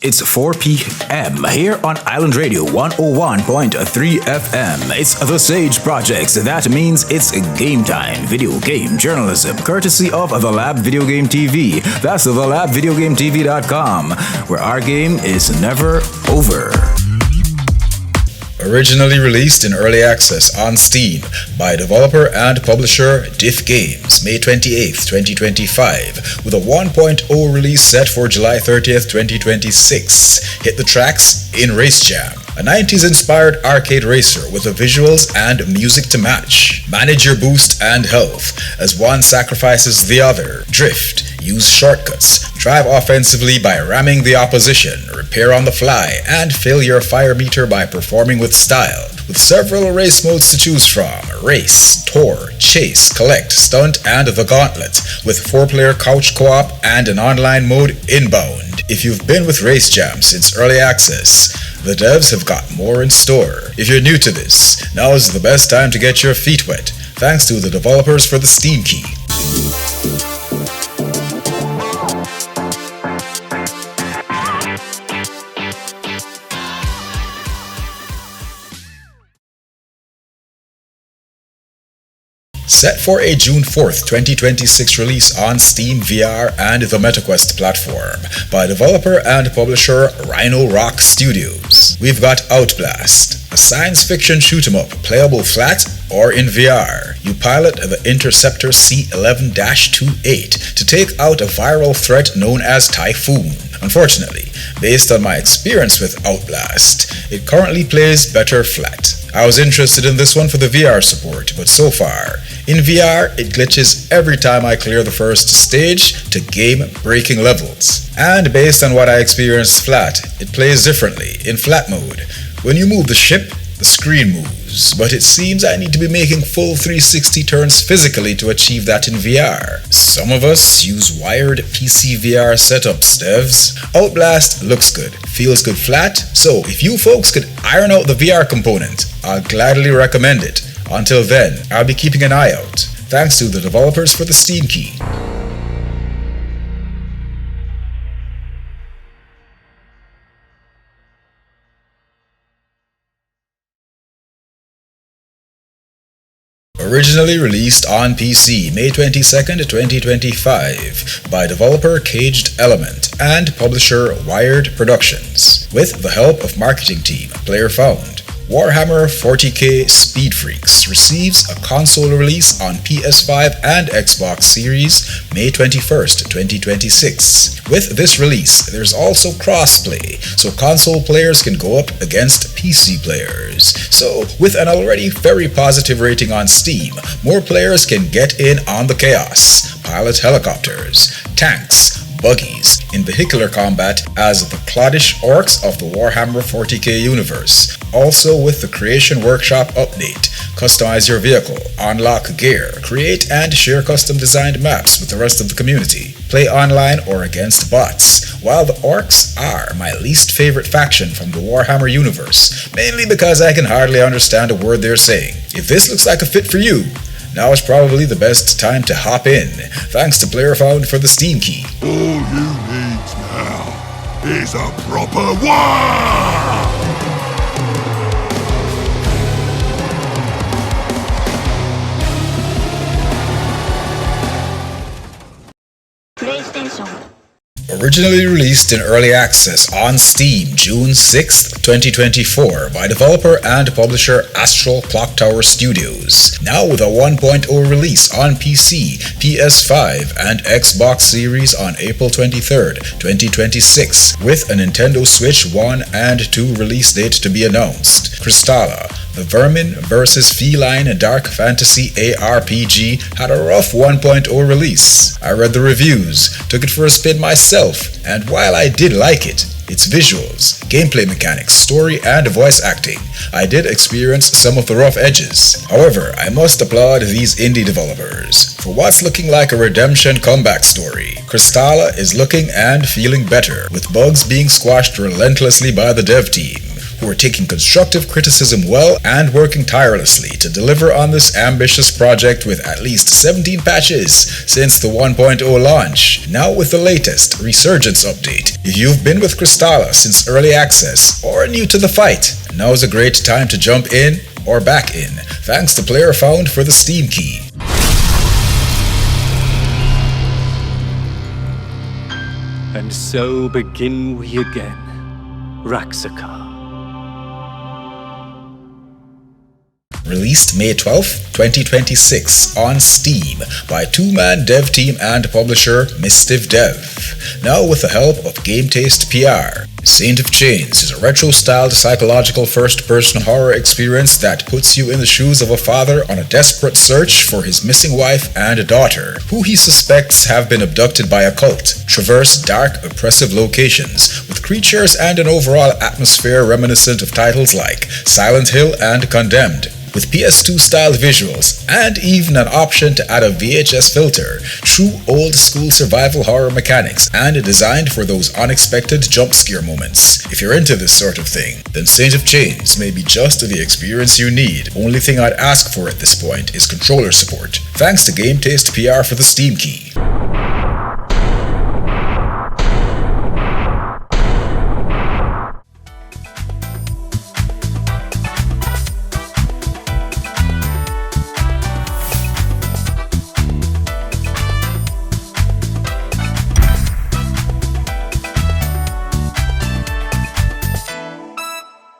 It's 4 p.m. here on Island Radio 101.3 FM. It's the Sage Project. That means it's game time. Video game journalism, courtesy of The Lab Video Game TV. That's thelabvideogametv.com, where our game is never over. Originally released in early access on Steam by developer and publisher Diff Games, May 28, 2025, with a 1.0 release set for July 30th, 2026. Hit the tracks in Race Jam, a 90s-inspired arcade racer with the visuals and music to match. Manage your boost and health as one sacrifices the other. Drift. Use shortcuts, drive offensively by ramming the opposition, repair on the fly, and fill your fire meter by performing with style. With several race modes to choose from: race, tour, chase, collect, stunt, and the gauntlet, with 4-player couch co-op and an online mode inbound. If you've been with Race Jam since early access, the devs have got more in store. If you're new to this, now is the best time to get your feet wet, thanks to the developers for the Steam key. Set for a June 4th, 2026 release on Steam VR and the MetaQuest platform by developer and publisher Rhino Rock Studios. We've got Outblast, a science fiction shoot-'em-up playable flat or in VR. You pilot the Interceptor C-11-28 to take out a viral threat known as Typhoon. Unfortunately, based on my experience with Outblast, it currently plays better flat. I was interested in this one for the VR support, but so far, in VR, it glitches every time I clear the first stage to game-breaking levels. And based on what I experienced flat, it plays differently in flat mode. When you move the ship, the screen moves, but it seems I need to be making full 360 turns physically to achieve that in VR. Some of us use wired PC VR setups, devs. Outblast looks good, feels good flat, so if you folks could iron out the VR component, I'll gladly recommend it. Until then, I'll be keeping an eye out. Thanks to the developers for the Steam key. Originally released on PC May 22nd, 2025 by developer Caged Element and publisher Wired Productions, with the help of marketing team Player Found. Warhammer 40k Speed Freeks receives a console release on PS5 and Xbox Series May 21st, 2026. With this release, there's also crossplay, so console players can go up against PC players. So, with an already very positive rating on Steam, more players can get in on the chaos, pilot helicopters, tanks, buggies in vehicular combat as the cloddish orcs of the Warhammer 40k universe. Also with the Creation Workshop update, customize your vehicle, unlock gear, create and share custom designed maps with the rest of the community. Play online or against bots. While the orcs are my least favorite faction from the Warhammer universe, mainly because I can hardly understand a word they're saying. If this looks like a fit for you, now is probably the best time to hop in. Thanks to Player Found for the Steam key. All you need now is a proper war! Originally released in early access on Steam June 6th, 2024 by developer and publisher Astral Clocktower Studios. Now with a 1.0 release on PC, PS5 and Xbox Series on April 23rd, 2026 with a Nintendo Switch 1 and 2 release date to be announced. Kristala, the Vermin vs. Feline Dark Fantasy ARPG, had a rough 1.0 release. I read the reviews, took it for a spin myself, and while I did like it, its visuals, gameplay mechanics, story, and voice acting, I did experience some of the rough edges. However, I must applaud these indie developers. For what's looking like a redemption comeback story, Kristala is looking and feeling better, with bugs being squashed relentlessly by the dev team. who are taking constructive criticism well and working tirelessly to deliver on this ambitious project with at least 17 patches since the 1.0 launch. Now with the latest Resurgence update. If you've been with Kristala since early access or are new to the fight, now's a great time to jump in or back in, thanks to Player Found for the Steam key. And so begin we again, Raxaka. Released May 12, 2026 on Steam by two-man dev team and publisher Mistiv Dev. Now with the help of Game Taste PR. Saint of Chains is a retro-styled psychological first-person horror experience that puts you in the shoes of a father on a desperate search for his missing wife and a daughter, who he suspects have been abducted by a cult. Traverse dark, oppressive locations with creatures and an overall atmosphere reminiscent of titles like Silent Hill and Condemned, with PS2-styled visuals and even an option to add a VHS filter. True old-school survival horror mechanics and designed for those unexpected jump-scare moments. If you're into this sort of thing, then Saint of Chains may be just the experience you need. Only thing I'd ask for at this point is controller support. Thanks to Game Taste PR for the Steam key.